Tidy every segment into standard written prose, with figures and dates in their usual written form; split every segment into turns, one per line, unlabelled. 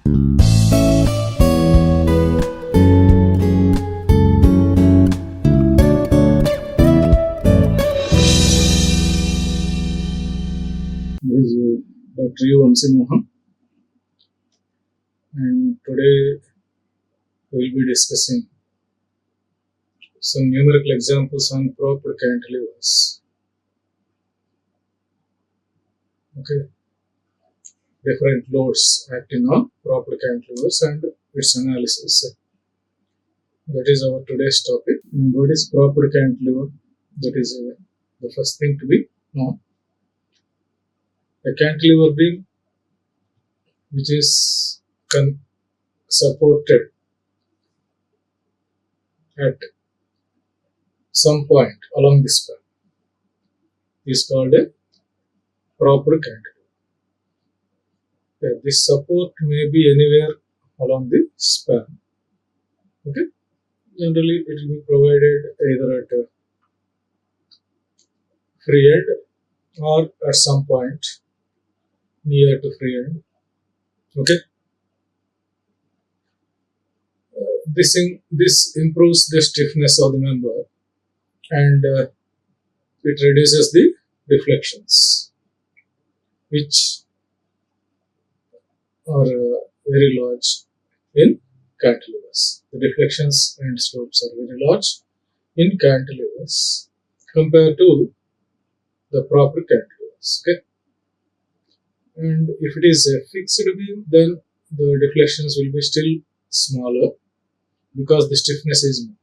This is Dr. Vamsi Mohan, and today we will be discussing some numerical examples on propped cantilevers. Okay, different loads acting on propped cantilevers and its analysis. That is our today's topic. And what is propped cantilever? That is the first thing to be known. A cantilever beam which is supported at some point along the span is called a propped cantilever. This support may be anywhere along the span. Okay, generally it will be provided either at a free end or at some point near to free end. Okay, this improves the stiffness of the member and it reduces the deflections, which are very large in cantilevers. The deflections and slopes are very large in cantilevers compared to the proper cantilevers. Okay, and if it is a fixed beam, then the deflections will be still smaller because the stiffness is more.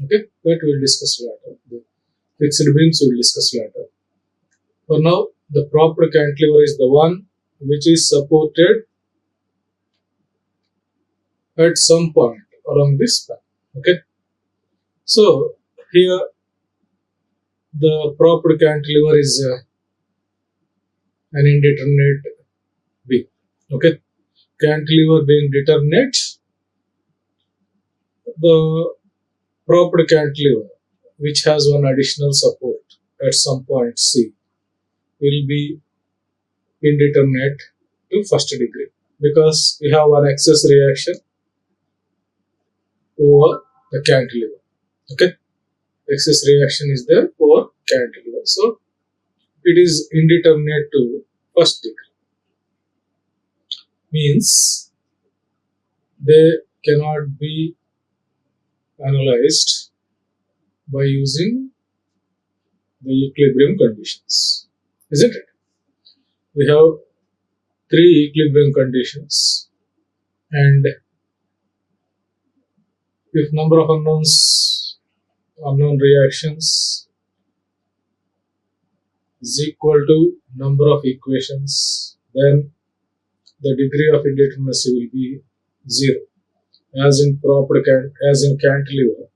Okay, that we will discuss later. The fixed beams we will discuss later. For now, the proper cantilever is the one which is supported at some point along this span. Okay, so here the proper cantilever is an indeterminate beam. Okay, cantilever being determinate, the propped cantilever which has one additional support at some point C will be indeterminate to first degree because we have an excess reaction over the cantilever. Okay, excess reaction is there over cantilever, so it is indeterminate to first degree. Means they cannot be analyzed by using the equilibrium conditions, isn't it? We have three equilibrium conditions, and if number of unknown reactions is equal to number of equations, then the degree of indeterminacy will be 0. As in cantilever,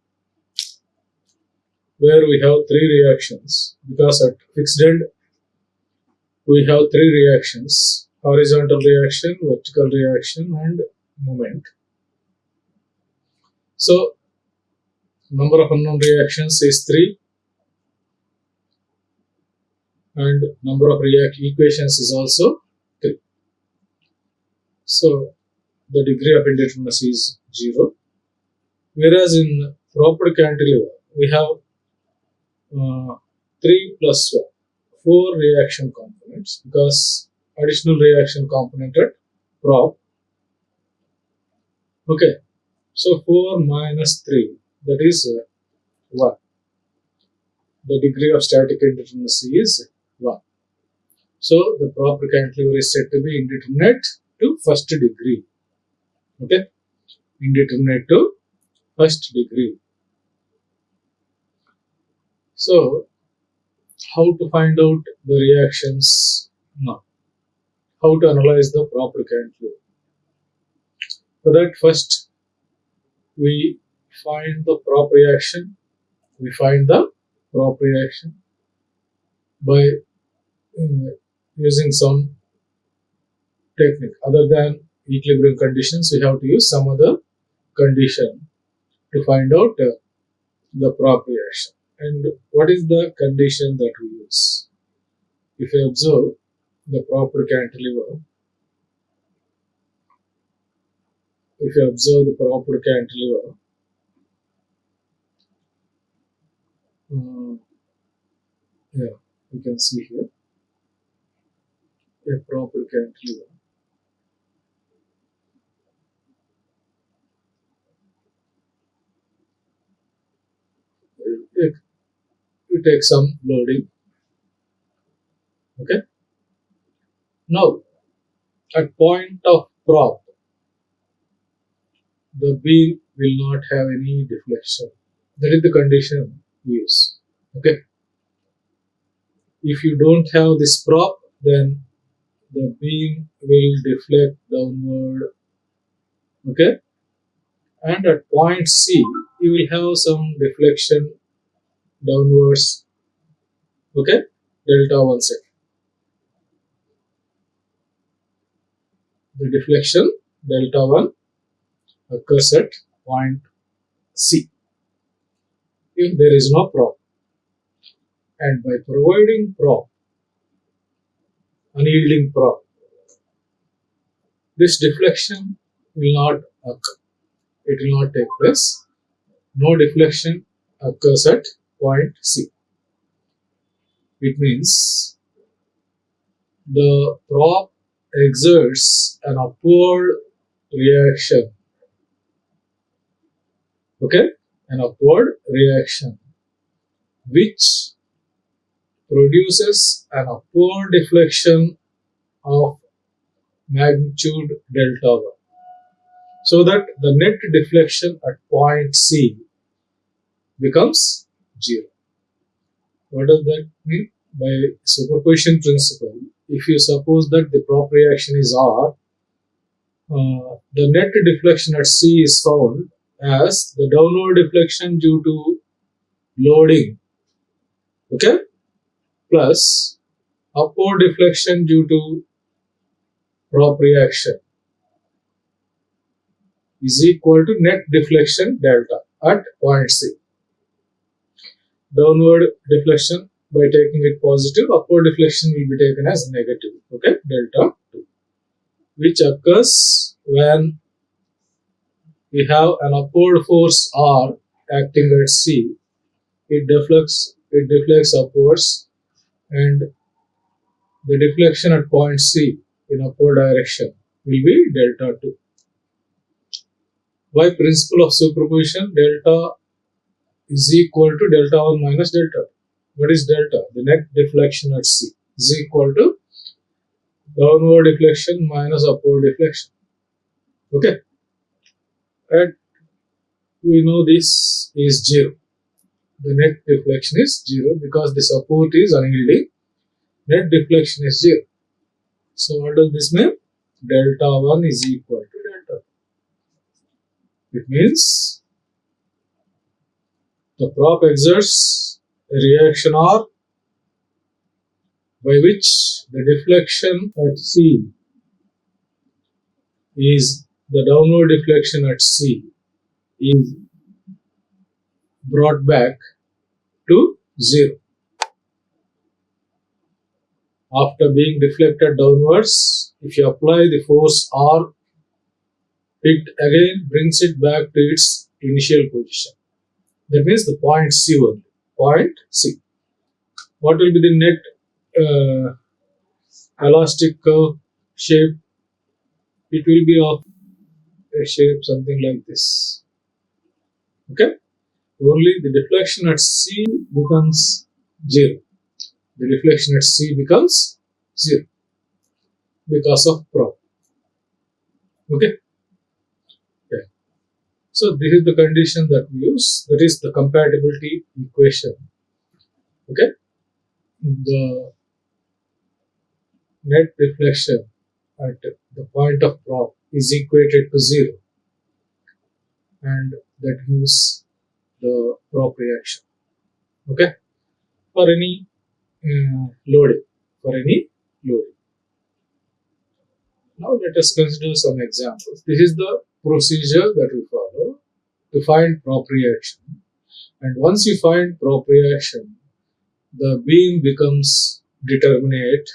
where we have three reactions, because at fixed end we have three reactions: horizontal reaction, vertical reaction, and moment. So number of unknown reactions is 3 and number of equations is also 3. So the degree of indeterminacy is 0. Whereas in propped cantilever we have 3 plus 1, 4 reaction components, because additional reaction component at prop. Okay, so 4 minus 3, that is 1. The degree of static indeterminacy is 1. So the proper cantilever is said to be indeterminate to first degree. Okay, indeterminate to first degree. So how to find out the reactions now? How to analyze the proper cantilever? For that, first we find the prop reaction. We find the prop reaction by using some technique. Other than equilibrium conditions, we have to use some other condition to find out the prop reaction. And what is the condition that we use? If you observe the proper cantilever, if you observe the propped cantilever, yeah, you can see here a propped cantilever. It takes some loading. Okay. Now, at point of prop, the beam will not have any deflection. That is the condition we use. Okay. If you don't have this prop, then the beam will deflect downward. Okay. And at point C, you will have some deflection downwards. Okay. Delta 1 sec. The deflection delta 1 occurs at point C if there is no prop. And by providing prop, unyielding prop, this deflection will not occur. It will not take place. No deflection occurs at point C. It means the prop exerts an upward reaction. Okay? An upward reaction which produces an upward deflection of magnitude delta 1. So that the net deflection at point C becomes 0. What does that mean? By superposition principle, if you suppose that the prop reaction is R, the net deflection at C is found as the downward deflection due to loading, okay, plus upward deflection due to prop reaction is equal to net deflection delta at point C. Downward deflection by taking it positive, upward deflection will be taken as negative, okay, delta 2, which occurs when we have an upward force R acting at C. It deflects upwards, and the deflection at point C in upward direction will be delta 2. By principle of superposition, delta is equal to delta 1 minus delta 2. What is delta? The net deflection at C is equal to downward deflection minus upward deflection. Okay. And we know this is 0. The net deflection is 0 because the support is unyielding. Net deflection is 0. So what does this mean? Delta 1 is equal to delta 2. It means the prop exerts a reaction R by which the deflection at C is the downward deflection at C is brought back to 0. After being deflected downwards, if you apply the force R, it again brings it back to its initial position. That means the point C only. Point C. What will be the net elastic curve shape? It will be of a shape something like this. Okay? Only the deflection at C becomes 0. The deflection at C becomes 0 because of prop. Okay? Yeah. So this is the condition that we use. That is the compatibility equation. Okay? The net deflection at the point of prop is equated to 0, and that gives the prop reaction. Okay? For any loading. Now let us consider some examples. This is the procedure that we follow to find prop reaction. And once you find prop reaction, the beam becomes determinate.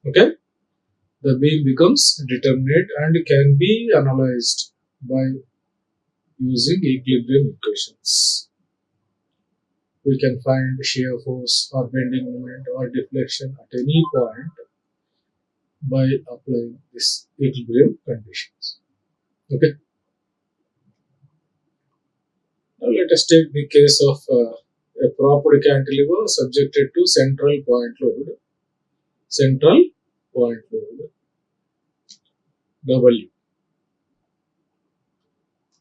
Okay? The beam becomes determinate and can be analyzed by using equilibrium equations. We can find shear force or bending moment or deflection at any point by applying this equilibrium conditions. Okay. Now let us take the case of a propped cantilever subjected to central point load W.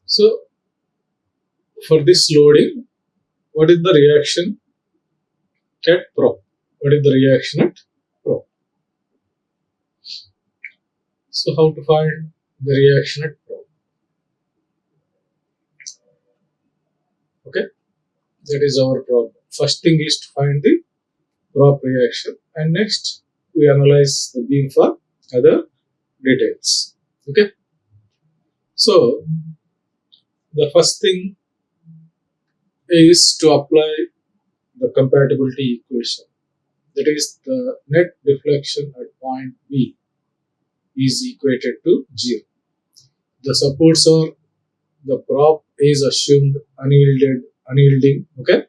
So for this loading, what is the reaction at prop? What is the reaction at prop? So how to find the reaction at prop? Okay, that is our problem. First thing is to find the prop reaction, and next we analyze the beam for other details. Okay, so the first thing is to apply the compatibility equation. That is, the net deflection at point B is equated to 0. The supports are, the prop is assumed unyielding, okay,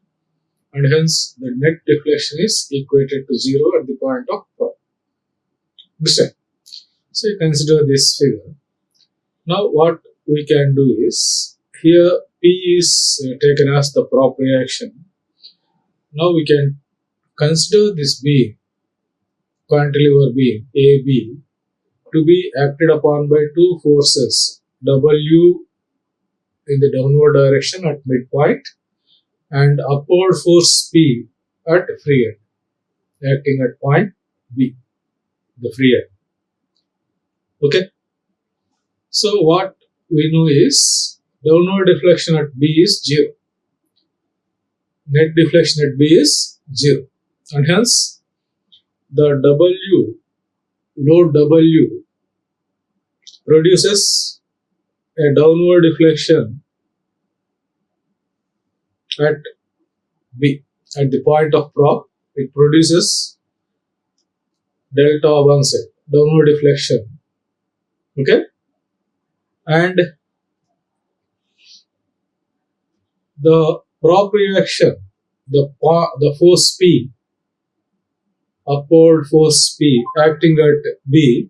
and hence the net deflection is equated to 0 at the point of prop. Understand? So you consider this figure. Now what we can do is, here P is taken as the prop reaction. Now we can consider this beam, cantilever beam AB, to be acted upon by two forces, W in the downward direction at midpoint and upward force P at free end, acting at point B, the free end. Okay. So what we know is, downward deflection at B is 0. Net deflection at B is 0. And hence, the load W produces a downward deflection at B. At the point of prop, it produces delta Vamsi, downward deflection. Okay? And the prop reaction, the force P, upward force P acting at B,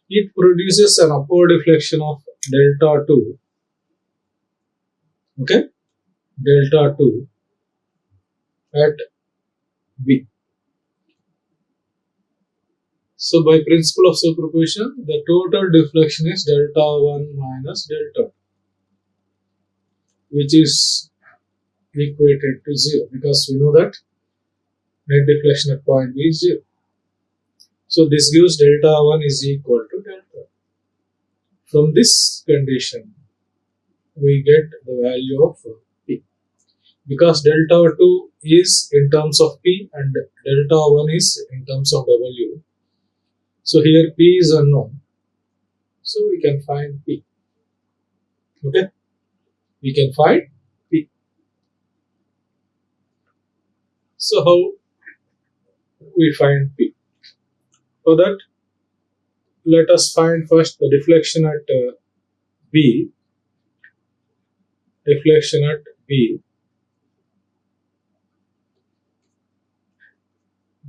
it produces an upward deflection of delta 2. Okay? Delta 2 at B. So by principle of superposition, the total deflection is delta 1 minus delta 2, which is equated to 0, because we know that net deflection at point B is 0. So this gives delta 1 is equal to delta. From this condition, we get the value of P. Because delta 2 is in terms of P and delta 1 is in terms of W. So here P is unknown. So we can find P. Okay? We can find P. So how we find P? For that, let us find first the deflection at B. Deflection at B.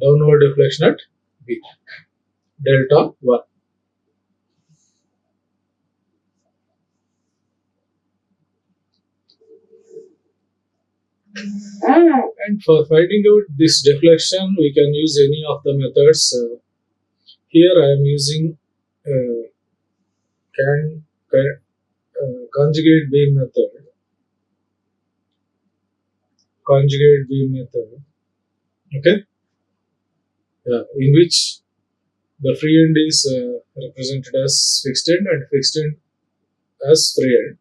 Downward deflection at B. Delta 1. And for finding out this deflection, we can use any of the methods. Here I am using conjugate beam method. Conjugate beam method. Okay? In which the free end is represented as fixed end and fixed end as free end.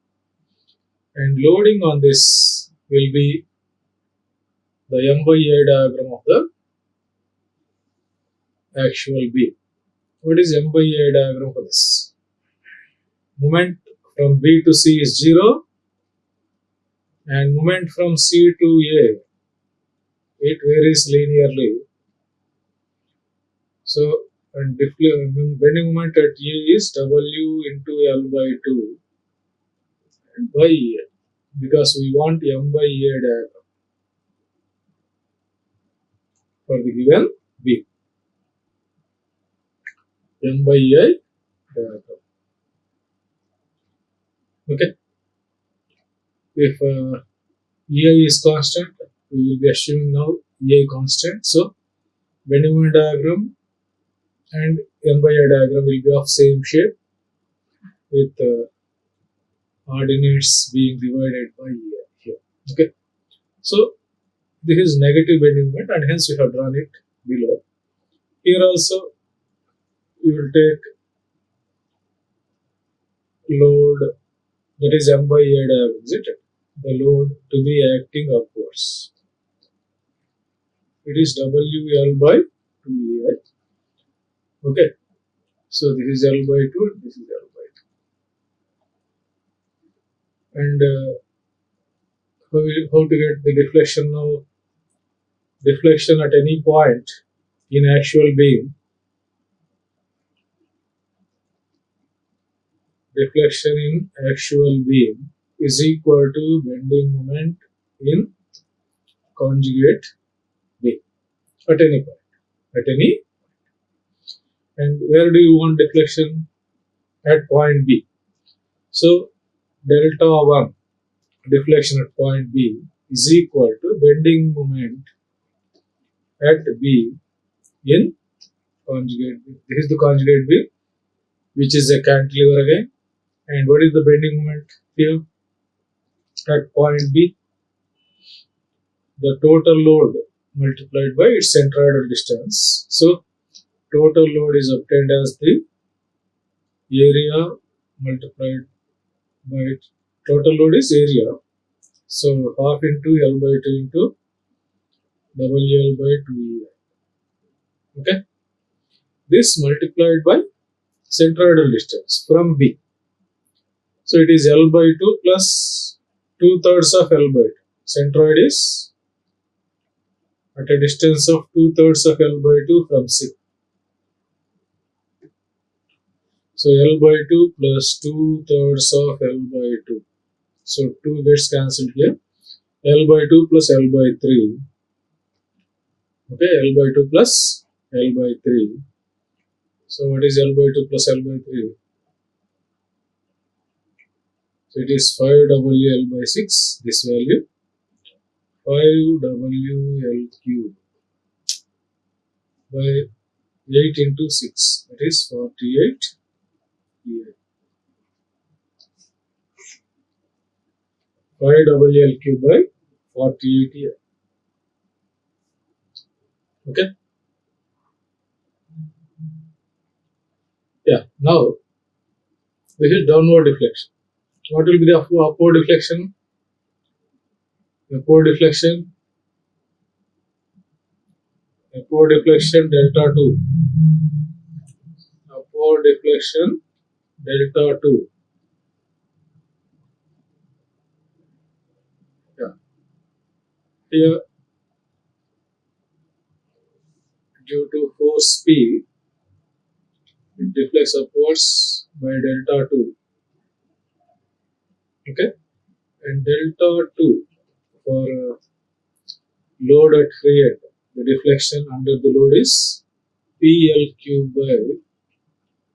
And loading on this will be the M by A diagram of the actual beam. What is M by A diagram for this? Moment from B to C is 0, and moment from C to A, it varies linearly. So, and bending moment at A is W into L by 2, divided by EI, because we want M by EI diagram for the given B. M by EI diagram. Okay. If EI is constant, we will be assuming now EI constant. So bending moment diagram and M by EI diagram will be of same shape with ordinates being divided by EI here. Okay. So this is negative bending moment, and hence we have drawn it below. Here also we will take load, that is M by EI diagram, isn't it? The load to be acting upwards. It is WL by 2EI. Okay. So this is L by 2, this is L by 2. And how to get the deflection now? Deflection at any point in actual beam. Deflection in actual beam is equal to bending moment in conjugate beam at any point. At any. And where do you want deflection? At point B. So delta 1 deflection at point B is equal to bending moment at B in conjugate B. This is the conjugate B, which is a cantilever again. And what is the bending moment here? At point B, the total load multiplied by its centroidal distance. So total load is obtained as the area multiplied by total load is area. So half into L by 2 into WL by 2EI. Okay. This multiplied by centroidal distance from B. So it is L by 2 plus 2/3 of L by 2. Centroid is at a distance of 2/3 of L by 2 from C. So L by 2 plus 2/3 of L by 2. So 2 gets cancelled here. L by 2 plus L by 3. Okay, L by 2 plus L by 3. So what is L by 2 plus L by 3? So it is 5WL by 6, this value. 5WL cube by 8 into 6, that is 48 EI. 5WL cube by 48 EI. Okay. Yeah, now this is downward deflection. What will be the upward deflection? Upward deflection delta 2. Upward deflection delta 2. Yeah. Here, due to force P, it deflects upwards by delta 2. Okay. And delta 2 for load at free end. The deflection under the load is PL cube by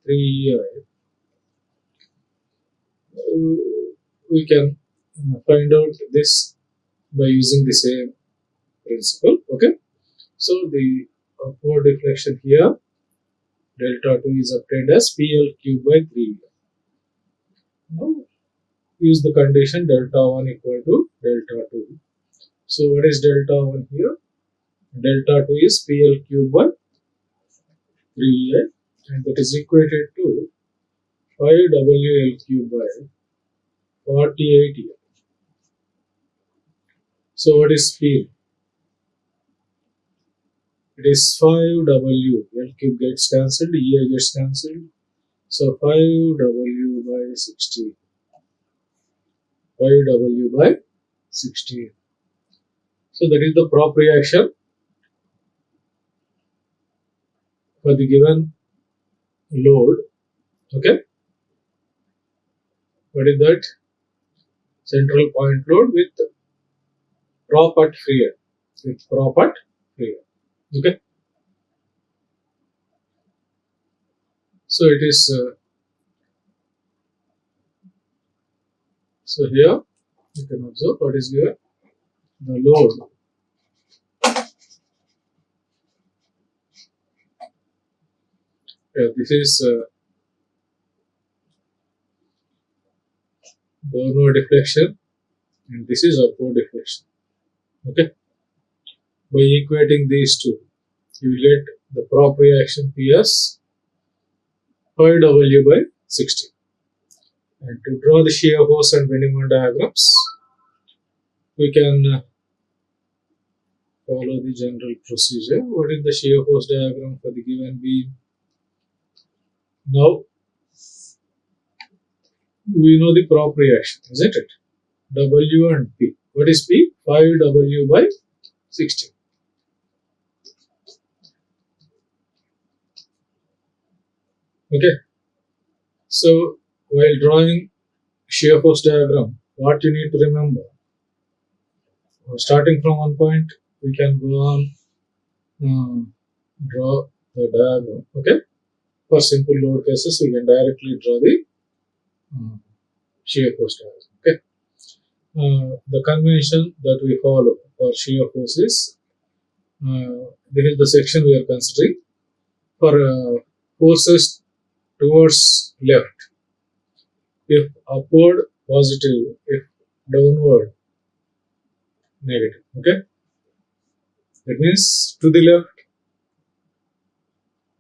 3EI. We can find out this by using the same principle. Okay. So the upward deflection here, delta 2 is obtained as PL cube by 3EI. Now use the condition delta 1 equal to delta 2. So what is delta 1 here? Delta 2 is PL cube by 3EI, and that is equated to 5WL cube by 48 EI. So what is P? It is 5W. L cube gets cancelled, EI gets cancelled. So 5W by 16. 5W by 16. So that is the prop reaction for the given load. Okay. What is that? central point load with propped free end. With propped free end. Okay. So it is. So here you can observe what is here. The load. This is downward deflection and this is upward deflection. Okay. By equating these two, you will get the prop reaction PS 5W by 60. And to draw the shear force and bending moment diagrams, we can follow the general procedure. What is the shear force diagram for the given beam? Now, we know the prop reaction, isn't it? W and P. What is P? 5W by 60. Okay. So, while drawing shear force diagram, what you need to remember? Starting from one point, we can go on draw the diagram. Okay. For simple load cases, we can directly draw the shear force diagram. Okay. The convention that we follow for shear force is this is the section we are considering for forces towards left. If upward, positive. If downward, negative. Okay. That means to the left,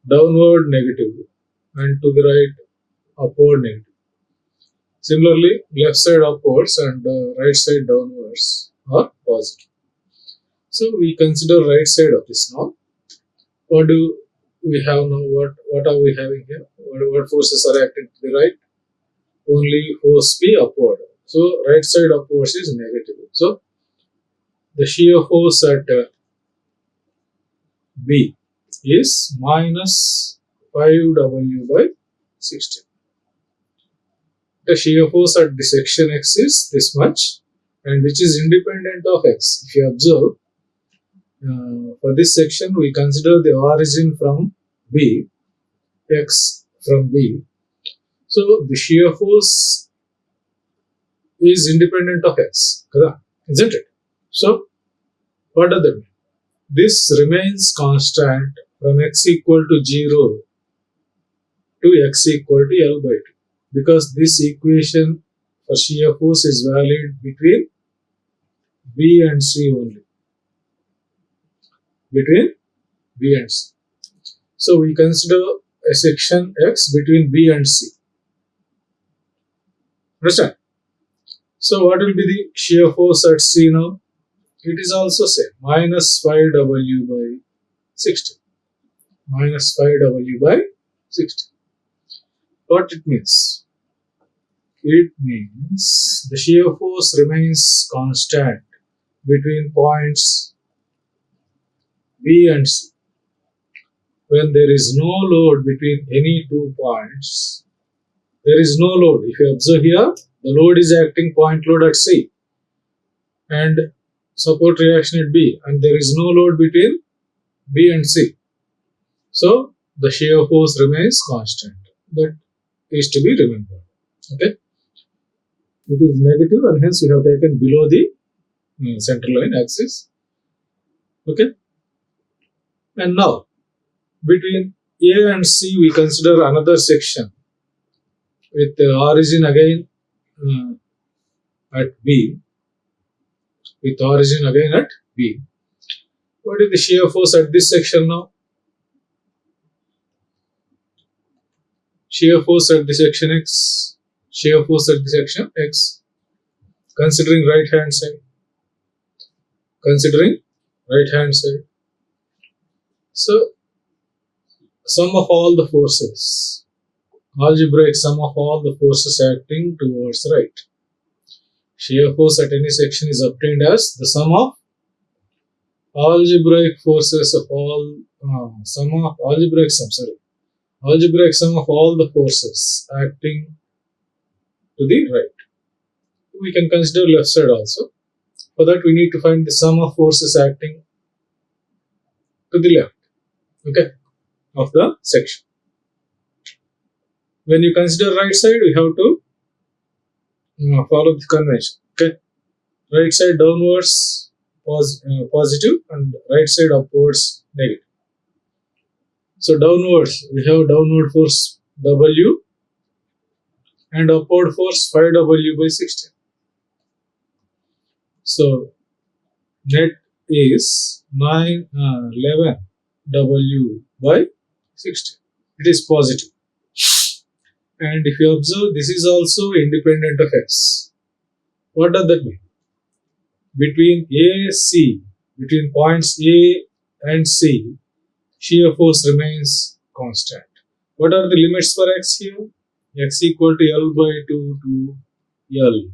downward, negative, and to the right, upward, negative. Similarly, left side upwards and right side downwards are positive. So we consider right side of this now. What do we have now? What are we having here? What forces are acting to the right? Only force P upward. So right side upwards is negative. So the shear force at B is minus 5W by 60. The shear force at the section X is this much, and which is independent of X. If you observe, for this section we consider the origin from B, X from B. So the shear force is independent of X, isn't it? So what does that mean? This remains constant from X equal to 0 to X equal to L by 2. Because this equation for shear force is valid between B and C only. Between B and C. So we consider a section X between B and C. Understand? So what will be the shear force at C now? It is also same. Minus 5W by 60. Minus 5W by 60. What it means? It means the shear force remains constant between points B and C. When there is no load between any 2 points, there is no load. If you observe here, the load is acting point load at C and support reaction at B, and there is no load between B and C. So the shear force remains constant. That is to be remembered. Okay. It is negative and hence we have taken below the center line axis. Okay. And now between A and C we consider another section with the origin again at B. With origin again at B. What is the shear force at this section now? Shear force at the section X. Shear force at the section X. Considering right hand side. Considering right hand side. So, sum of all the forces. Algebraic sum of all the forces acting towards right. Shear force at any section is obtained as the sum of algebraic forces of all algebraic sum of all the forces acting to the right. we can consider left side also. For that, we need to find the sum of forces acting to the left, okay, of the section. When you consider right side, we have to follow the convention, okay. Right side downwards positive and right side upwards negative. So downwards, we have downward force W and upward force 5W by 16. So net is 11W by 16. It is positive. And if you observe, this is also independent of X. What does that mean? Between A, C, between points A and C, shear force remains constant. What are the limits for X here? X equal to L by 2 to L.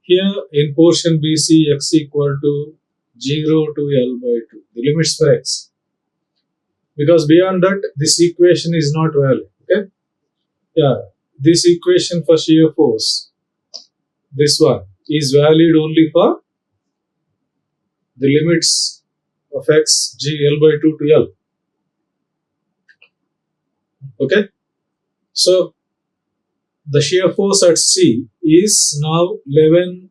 Here in portion BC, X equal to 0 to L by 2. The limits for X. Because beyond that, this equation is not valid. Okay? Yeah, this equation for shear force, this one, is valid only for the limits of X, G, L by 2 to L. Okay? So, the shear force at C is now 11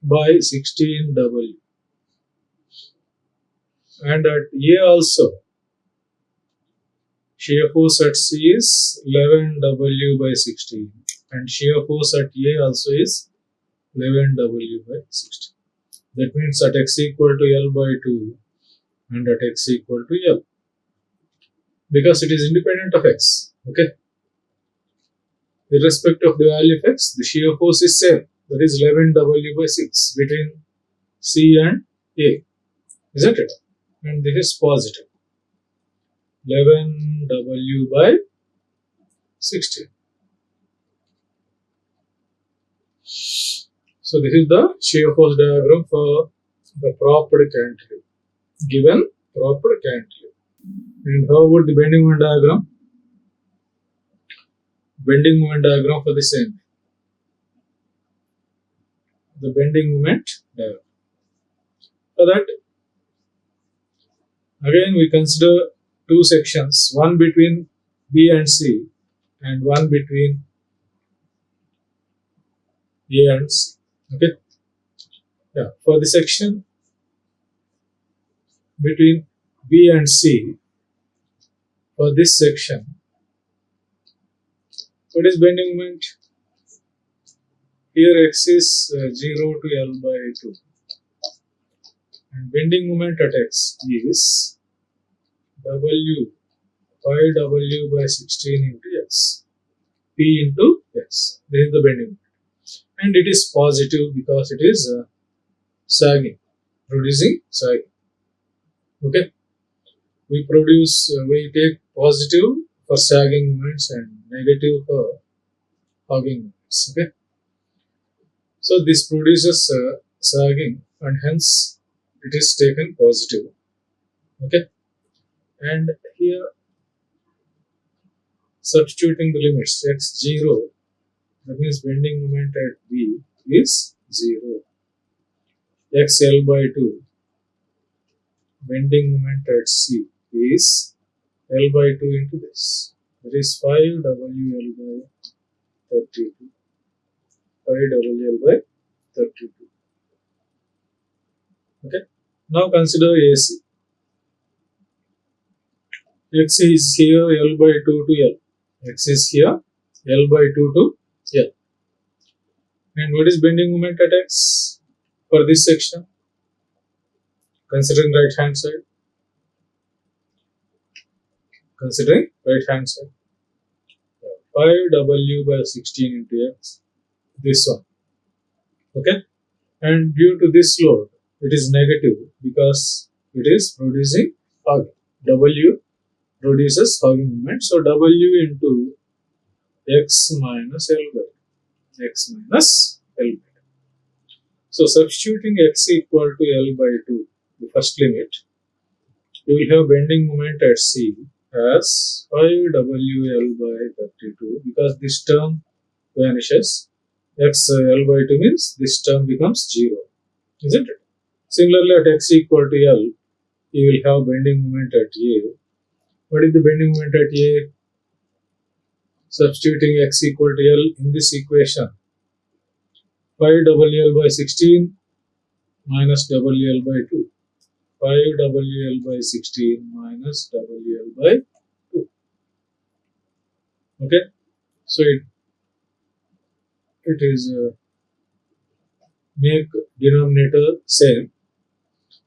by 16 W. And at A also, shear force at C is 11 W by 16. And shear force at A also is 11 W by 16. That means at X equal to L by 2 and at X equal to L. Because it is independent of X. Okay? Irrespective of the value of X, the shear force is same. That is 11 W by 6 between C and A. Isn't it? And this is positive. 11 W by 16. So this is the shear force diagram for the propped cantilever. Given propped cantilever. And how about the bending moment diagram? Bending moment diagram for the same. The bending moment diagram. For that, again we consider two sections, one between B and C and one between A and C. Okay? Yeah, for the section between B and C, for this section, what is bending moment? Here X is 0 to L by 2. And bending moment at X is W 5W by 16 into X. P into X. This is the bending moment. And it is positive because it is sagging, producing sagging. Okay? We take positive for sagging moments and negative for hugging moments. Okay? So this produces sagging and hence it is taken positive. Okay? And here substituting the limits X0, that means bending moment at B is 0. XL by 2, bending moment at C is L by 2 into this. That is 5WL by 32. 5WL by 32. Okay. Now consider AC. X is here L by 2 to L. X is here L by 2 to L. And what is bending moment at X for this section? Considering right hand side. Considering right hand side. 5W by 16 into X. This one. Okay. And due to this load, it is negative because it is producing hugging. W produces hugging moment. So W into X minus L by X minus L by 2. So substituting X equal to L by 2, the first limit, you will have bending moment at C as 5WL by 32 because this term vanishes x L by 2 means this term becomes 0, isn't it? Similarly, at x equal to L, you will have bending moment at A. What is the bending moment at A? Substituting x equal to L in this equation, pi WL by 16 minus WL by 2. Pi WL by 16 minus WL by 2. Okay, so it is make denominator same.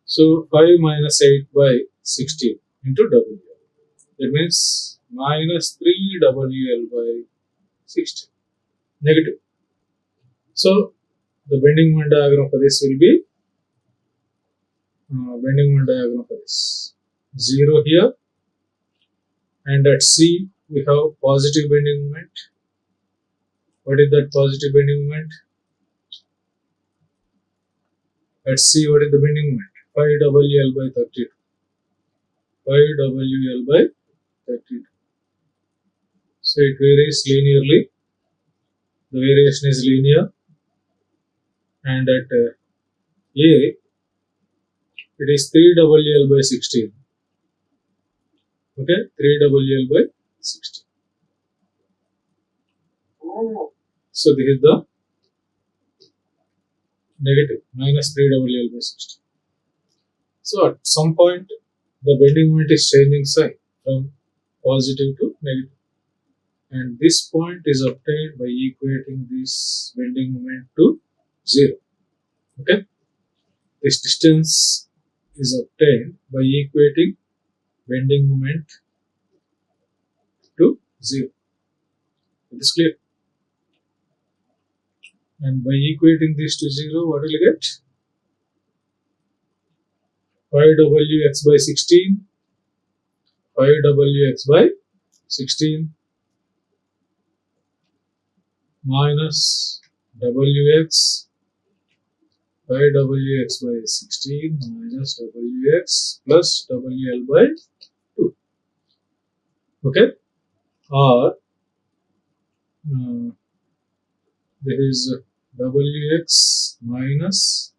So 5 minus 8 by 16 into WL. That means minus 3 WL by 16. Negative. So the bending moment diagram for this will be bending moment diagram for this 0 here, and at C we have positive bending moment. What is that positive bending moment? At C, what is the bending moment? 5 WL by 32. 5 WL by 32. So it varies linearly. The variation is linear, and at A it is 3 WL by 16. Okay, 3 WL by 16. So this is the negative, minus 3 WL by 16. So at some point the bending moment is changing sign from positive to negative, and this point is obtained by equating this bending moment to 0. Okay, this distance is obtained by equating bending moment to 0. It is clear. And by equating this to 0, what will you get? 5wx by 16, 5wx by 16 minus wx, 5wx by 16 minus wx plus wl by 2. Okay, or this is wx minus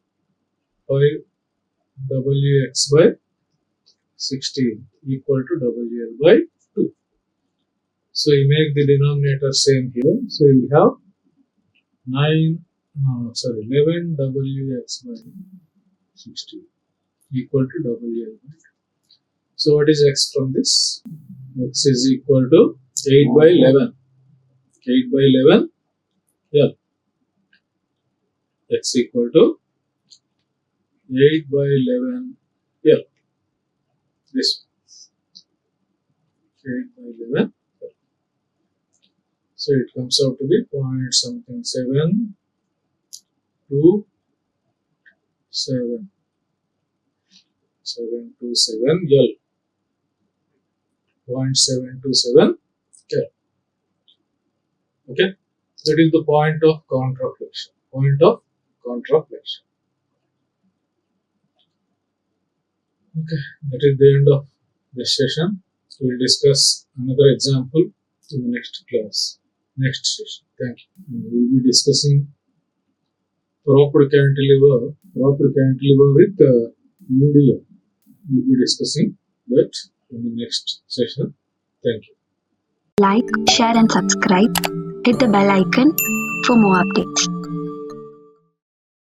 5wx by 16 equal to wl by 2. So you make the denominator same here. So you have 11 wx by 16 equal to wl by 2. So what is x from this? X is equal to 8 by 11. 8 by 11 L. X equal to 8 by 11 L. This one. 8 by 11 L. So it comes out to be 0.727 L. 0.727 L. Okay, that is the point of contraflexion. Point of contraflexion. Okay, that is the end of this session. We will discuss another example in the next class, next session. Thank you. We will be discussing propped cantilever with UDM. We will be discussing that in the next session. Thank you.
Like, share and subscribe. Hit the bell icon for more updates.